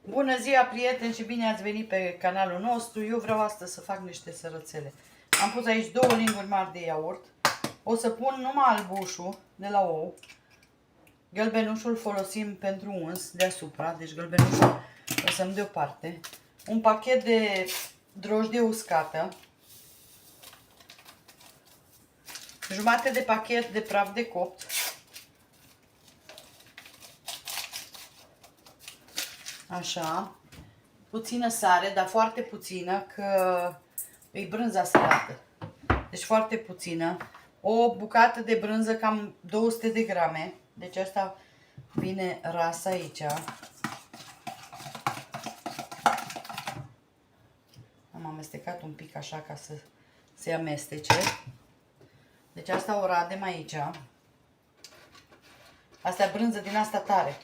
Bună ziua, prieteni, și bine ați venit pe canalul nostru. Eu vreau astăzi să fac niște sărățele. Am pus aici 2 linguri mari de iaurt. O să pun numai albușul de la ou. Gălbenușul folosim pentru uns deasupra, deci gălbenușul o să-mi deoparte. Un pachet de drojdie uscată. Jumătate de pachet de praf de copt. Așa. Puțină sare, dar foarte puțină, că e brânza sărată. Deci foarte puțină. O bucată de brânză, cam 200 de grame. Deci asta vine rasă aici. Am amestecat un pic așa ca să se amestece. Deci asta o radem aici. Asta e brânză din asta tare.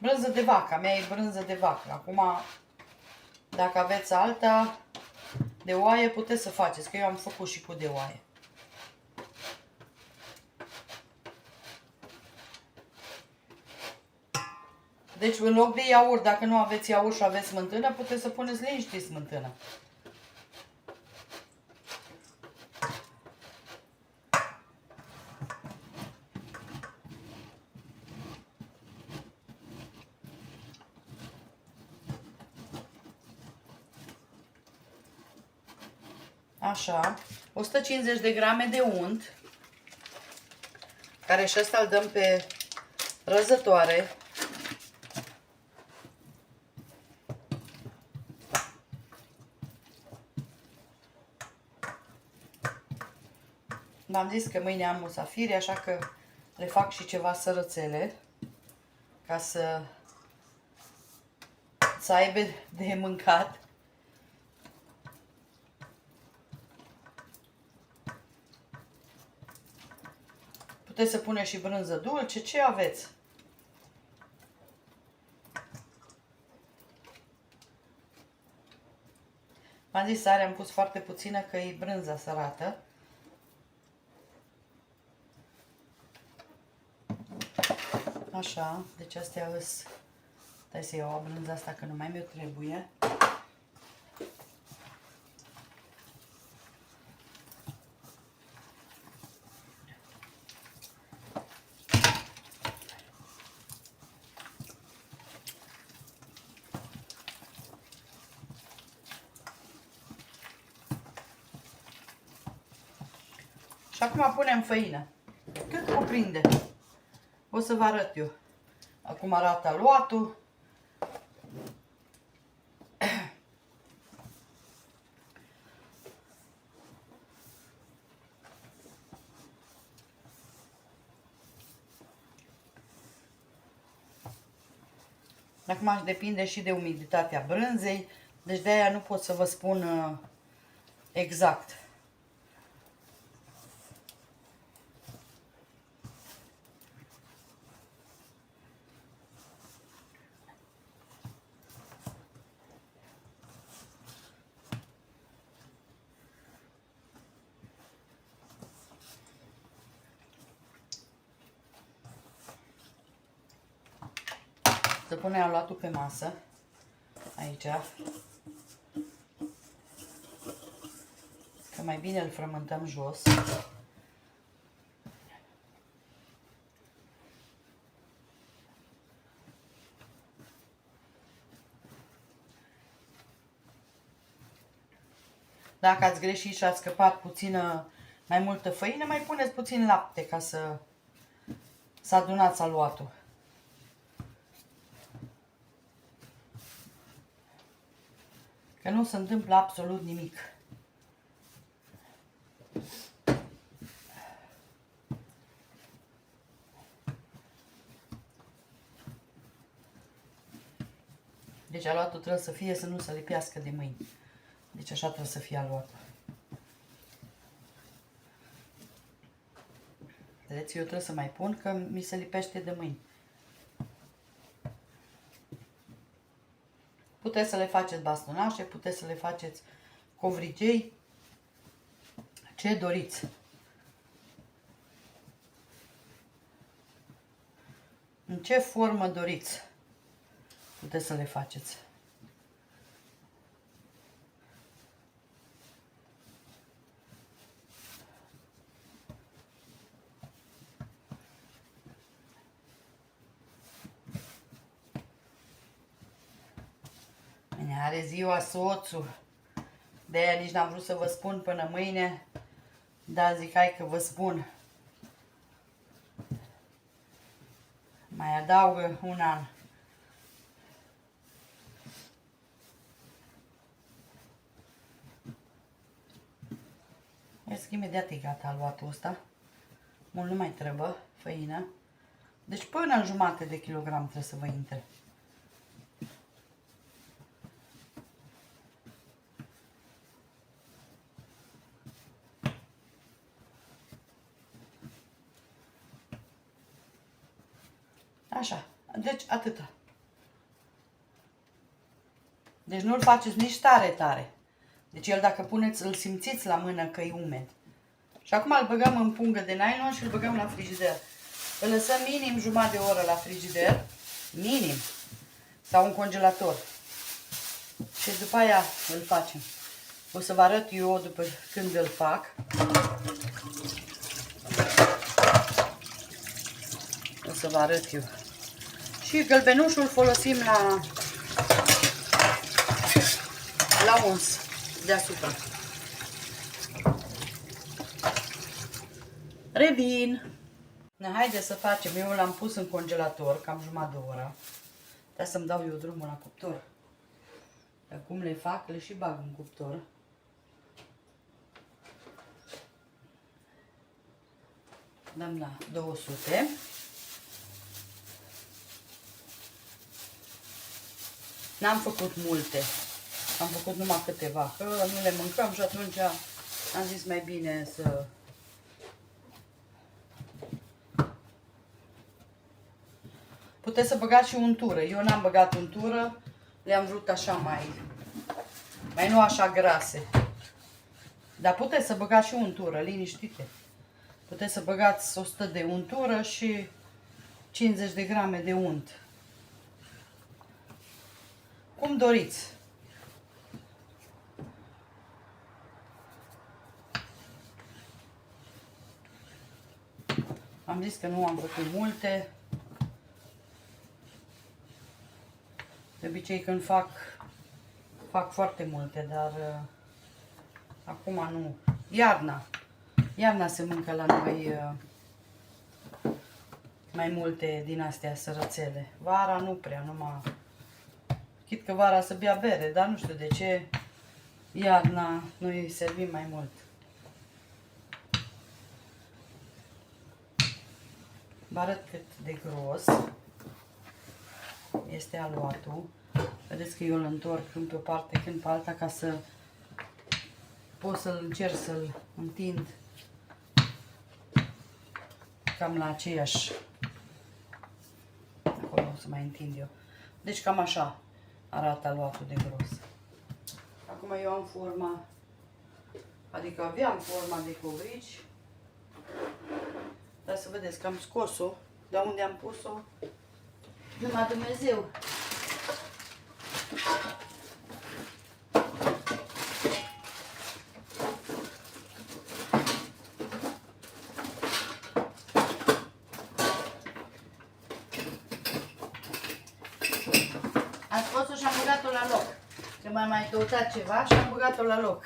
Brânză de vacă, a mea e brânză de vacă. Acum, dacă aveți alta de oaie, puteți să faceți, că eu am făcut și cu de oaie. Deci, în loc de iaurt, dacă nu aveți iaurt și aveți smântână, puteți să puneți liniștit smântână. Așa, 150 de grame de unt, care și ăsta îl dăm pe răzătoare. V-am zis că mâine am musafiri, așa că le fac și ceva sărățele, ca să aibă de mâncat. Puteți să puneți și brânză dulce, ce aveți. V-am zis, sare am pus foarte puțină, că e brânza sărată. Așa, deci astea îs. Stai să iau brânza asta, că nu mai mi-o trebuie. Și acum punem făină. Cât cuprinde. O să vă arăt eu. Acum arată aluatul. Acum depinde și de umiditatea brânzei. Deci de aia nu pot să vă spun exact. Să punem aluatul pe masă, aici, că mai bine îl frământăm jos. Dacă ați greșit și ați scăpat puțină, mai multă făină, mai puneți puțin lapte ca să adunați aluatul. Că nu se întâmplă absolut nimic. Deci aluatul trebuie să fie, să nu se lipească de mâini. Deci așa trebuie să fie aluatul. Vedeți, eu trebuie să mai pun, că mi se lipește de mâini. Puteți să le faceți bastonașe, puteți să le faceți covrigei, ce doriți. în ce formă doriți. Puteți să le faceți. Bine, are ziua soțul. De-aia nici n-am vrut să vă spun până mâine. Dar zic, hai că vă spun. Mai adaugă un an. Vezi că imediat e gata aluatul ăsta. Mult nu mai trebuie făină. Deci până în jumate de kilogram trebuie să vă intre. Așa, deci atâta. Deci nu-l faceți nici tare, tare. Deci el dacă puneți, îl simțiți la mână că e umed. Și acum îl băgăm în pungă de nylon și îl băgăm la frigider. Îl lăsăm minim jumătate de oră la frigider. Minim. Sau în congelator. Și după aia îl facem. O să vă arăt eu după când îl fac. O să vă arăt eu. Și gălbenușul folosim la uns deasupra. Revin. Haideți să facem. Eu l-am pus în congelator cam jumătate de oră. Trebuie să-mi dau eu drumul la cuptor. Acum le fac, le și bag în cuptor. Dăm la 200. N-am făcut multe. Am făcut numai câteva. Că nu le mâncăm și atunci am zis mai bine să... Puteți să băgați și untură. Eu n-am băgat untură. Le-am vrut așa mai nu așa grase. Dar puteți să băgați și untură, liniștite. Puteți să băgați 100 de untură și 50 de grame de unt. Cum doriți. Am zis că nu am făcut multe. De obicei când fac foarte multe, dar acum nu. Iarna se mâncă la noi mai multe din astea sărățele. Vara nu prea, numai... Chit că vara să bea bere, dar nu știu de ce iarna noi îi servim mai mult. Vă arăt cât de gros este aluatul. Vedeți că eu îl întorc când pe o parte, când pe alta, ca să pot să-l încerc să-l întind cam la aceeași. Acolo o să mai întind eu. Deci cam așa arată aluatul de gros. Acum eu am forma, adică aveam forma de covrici. Dar să vedeți că am scos-o. De unde am pus-o? Numai Dumnezeu. Am scos-o și am băgat-o la loc. Că m-am mai căutat ceva și am băgat-o la loc.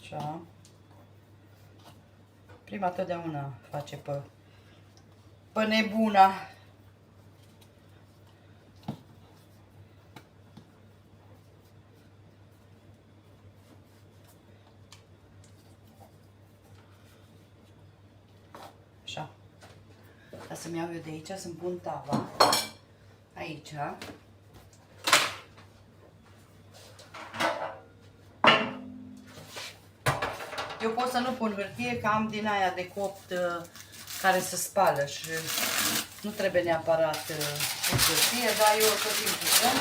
Așa. Prima totdeauna face pe nebuna. Așa. Ca să-mi iau eu de aici, să-mi pun tava. Aici. Eu pot să nu pun hârtie, că am din aia de copt care se spală și nu trebuie neapărat hârtie, dar eu tot timpul pun.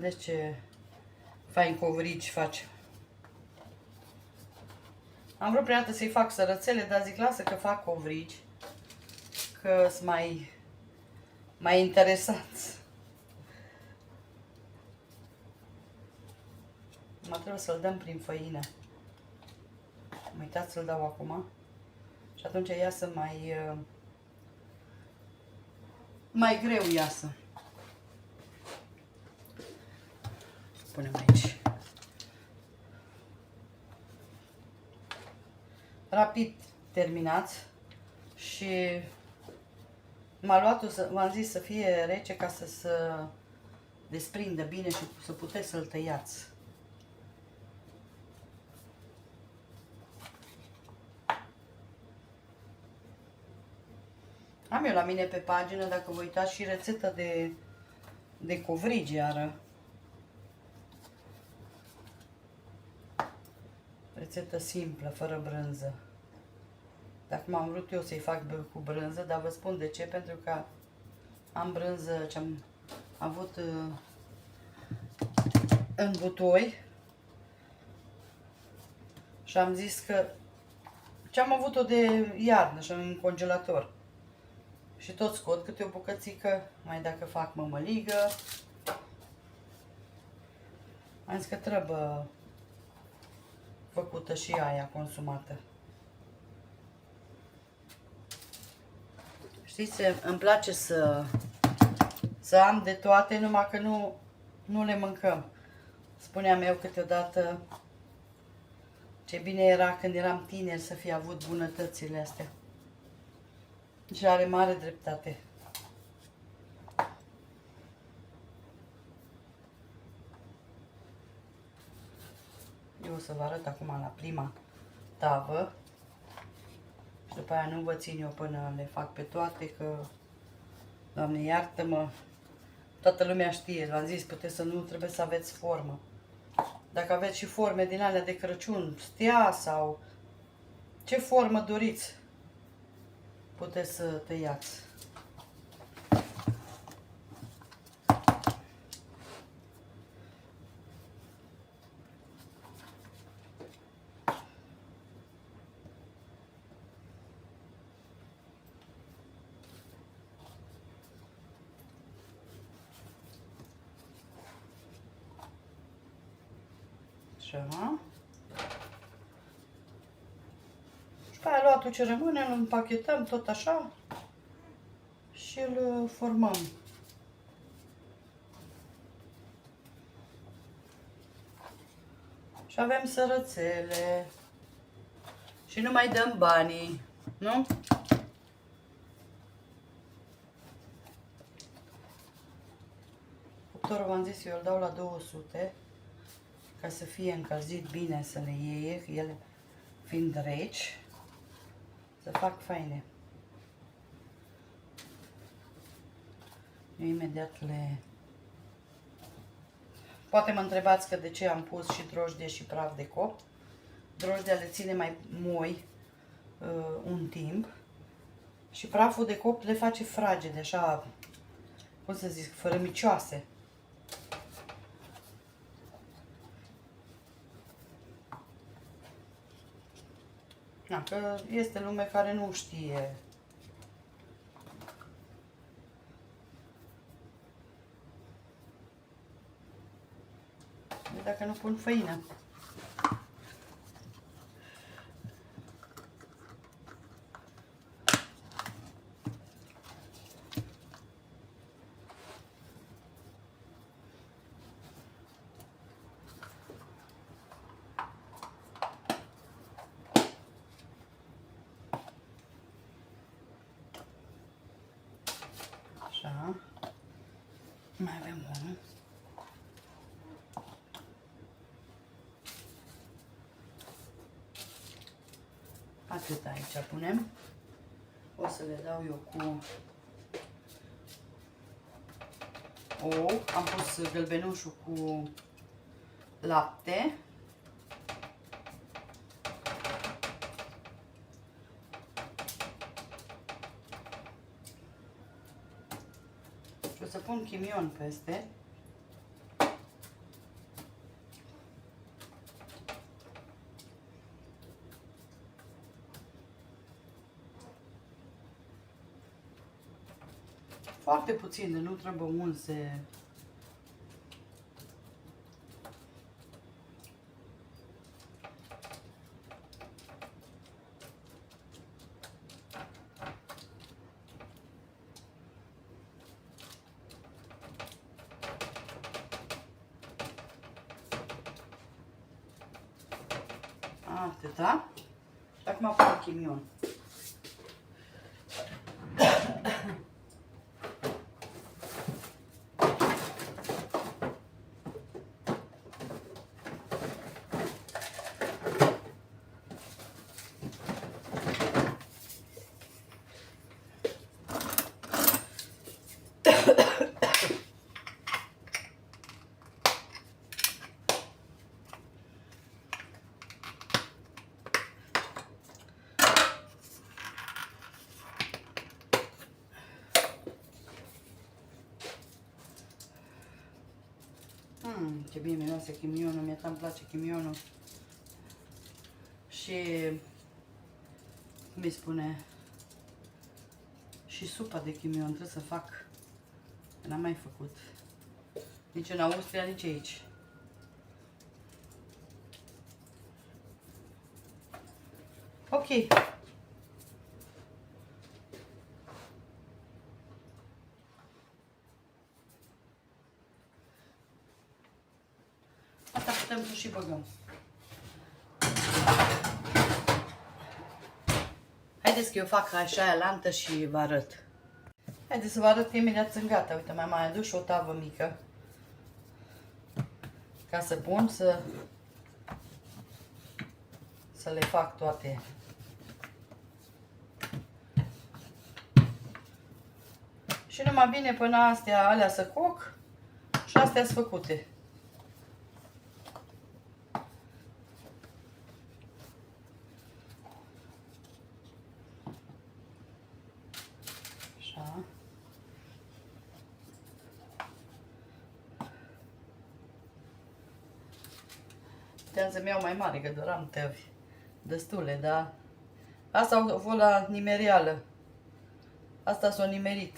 Vedeți ce fain covrigi face. Am vrut prima dată să-i fac sărățele, dar zic, lasă că fac covrigi, că sunt mai interesați. Mai trebuie să-l dăm prin făină. Am uitat să-l dau acum. Și atunci iasă mai greu iasă. Punem aici. Rapid terminați și m-a luat, v-am zis, să fie rece ca să se desprindă bine și să puteți să-l tăiați. Am eu la mine pe pagină, dacă vă uitați, și rețetă de covrigi iară. Rețetă simplă, fără brânză. Dacă m-am vrut eu să-i fac cu brânză, dar vă spun de ce, pentru că am brânză ce am avut în butoi și am zis că ce am avut-o de iarnă și în congelator. Și tot scot câte o bucățică, mai dacă fac mămăligă. Am zis că trebuie făcută și aia consumată. Știți, îmi place să am de toate, numai că nu le mâncăm. Spuneam eu câteodată ce bine era când eram tineri să fi avut bunătățile astea. Și are mare dreptate. Eu o să vă arăt acum la prima tavă. Și după aia nu vă țin eu până le fac pe toate, că, Doamne iartă-mă, toată lumea știe, v-am zis, puteți să nu trebuie să aveți formă. Dacă aveți și forme din alea de Crăciun, stea sau ce formă doriți, puteți să tăiați. Așa. Și pe aia luatul ce rămâne, îl împachetăm tot așa și îl formăm. Și avem sărățele. Și nu mai dăm banii, nu? Cuptorul, v-am zis, eu îl dau la 200 ca să fie încălzit bine, să le iei, ele fiind reci, să fac faine. Eu imediat le... Poate mă întrebați că de ce am pus și drojdie și praf de copt. Drojdia le ține mai moi un timp și praful de copt le face fragede, așa, cum să zic, fărămicioase. Da, că este lume care nu știe. Dacă nu pun făină. Așa. Mai avem unul. Atât aici punem. O să le dau eu cu ou. Am pus gălbenușul cu lapte. Și o să pun chimion peste. Foarte puține, nu trebuie unse. Atâta. Și acum pun chimion. Ce bine miroase chimionul, mie îmi place chimionul. Și, cum îi spune, și supa de chimion trebuie să fac. N-am mai făcut. Nici în Austria, nici aici. Ok. Asta putem să și băgăm. Haideți că eu fac așa lantă și vă arăt. Haideți să vă arăt imediat sunt gata. Uite, mai adus și o tavă mică. Ca să pun să le fac toate. Și numai bine până astea alea să coc și astea sunt făcute. Așa. Puteam să-mi iau mai mare, că doar tăvi destule, dar asta au fost la nimereală. Asta s-a nimerit.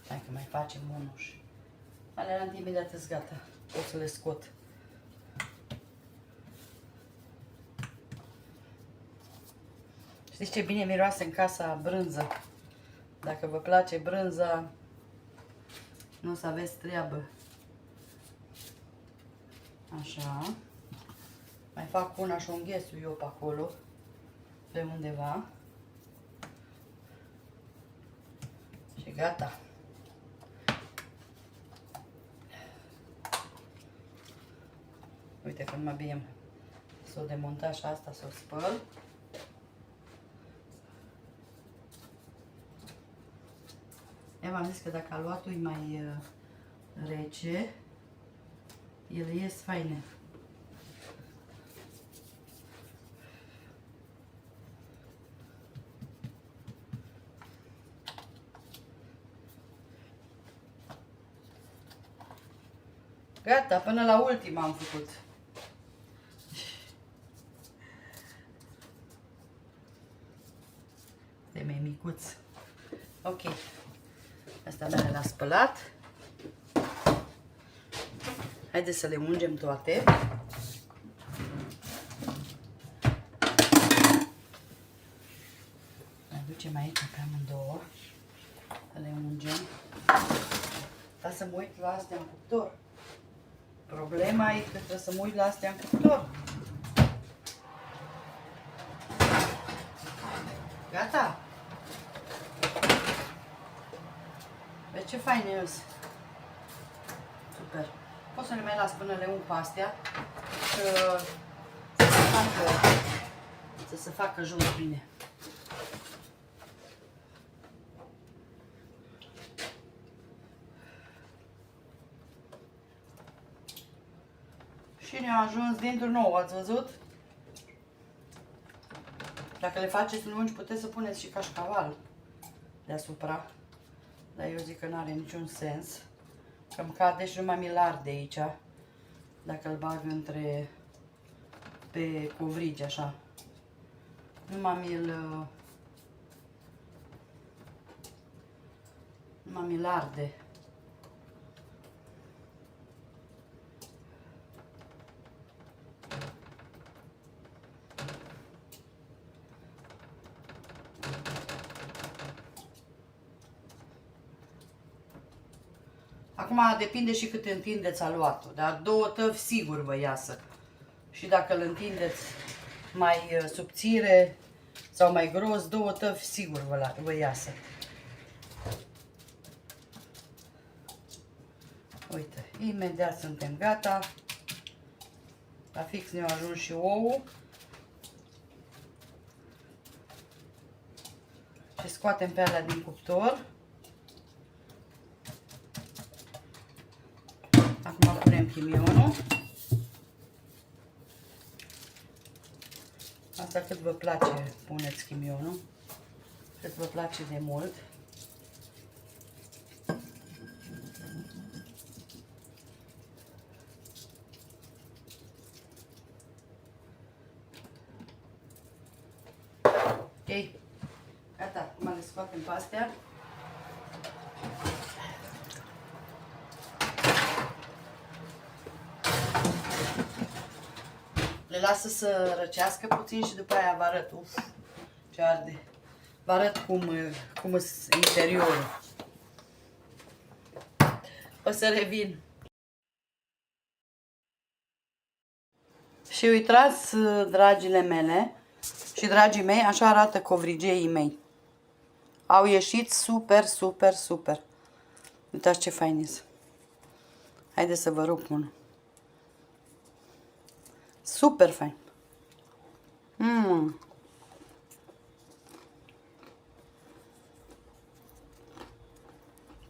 Hai că mai facem unul și alea imediat sunt gata. O să le scot. Știți ce bine miroase în casa brânză? Dacă vă place brânza, nu o să aveți treabă. Așa. Mai fac una și o înghesu eu pe acolo, pe undeva. Și gata. Uite cum mai bine să o demonta și asta, să o spăl. Eu v-am zis că dacă aluatul e mai rece, ele ies faine. Gata, până la ultima am făcut. De mai micuț. Ok. Asta mele l-a spălat. Haideți să le ungem toate. Le ducem aici pe amândouă. Să le ungem. Ca să mă uit la astea în cuptor. Problema e că trebuie să mă uit la astea în cuptor. Gata? Vezi ce fain e ăs. Super. O să le mai las până le ung pe astea. Să se facă jos bine. Și ne-a ajuns dintr-un nou, ați văzut? Dacă le faceți lungi, puteți să puneți și cașcaval deasupra. Dar eu zic că nu are niciun sens. Că îmi cade și numai mi-l arde aici. dacă îl bag pe covrigi, așa. Numai mi-l arde. Acum depinde și cât întindeți aluatul, dar 2 tăvi sigur vă iasă. Și dacă îl întindeți mai subțire sau mai gros, 2 tăvi sigur vă iasă. Uite, imediat suntem gata. La fix ne-a ajuns și ouul. Și scoatem pe alea din cuptor. Acum punem chimionul. Asta cât vă place, puneți chimionul. Cât vă place de mult. Ok. Gata, acum le scoatem pe astea. Le lasă să răcească puțin și după aia vă arăt. Uf, ce arde. Vă arăt cum e interiorul. O să revin. Și uitați, dragile mele și dragii mei, așa arată covrigeii mei. Au ieșit super, super, super. Uitați ce fain sunt. Haideți să vă rup unul. Super fain.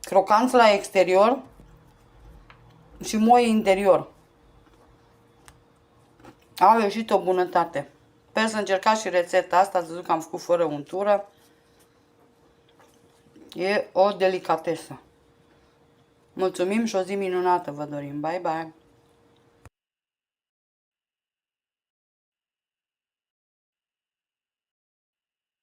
Crocanți la exterior și moi interior. Au ieșit o bunătate. Sper să încercați și rețeta asta, ați văzut că am făcut fără untură. E o delicatesă. Mulțumim și o zi minunată vă dorim. Bye, bye!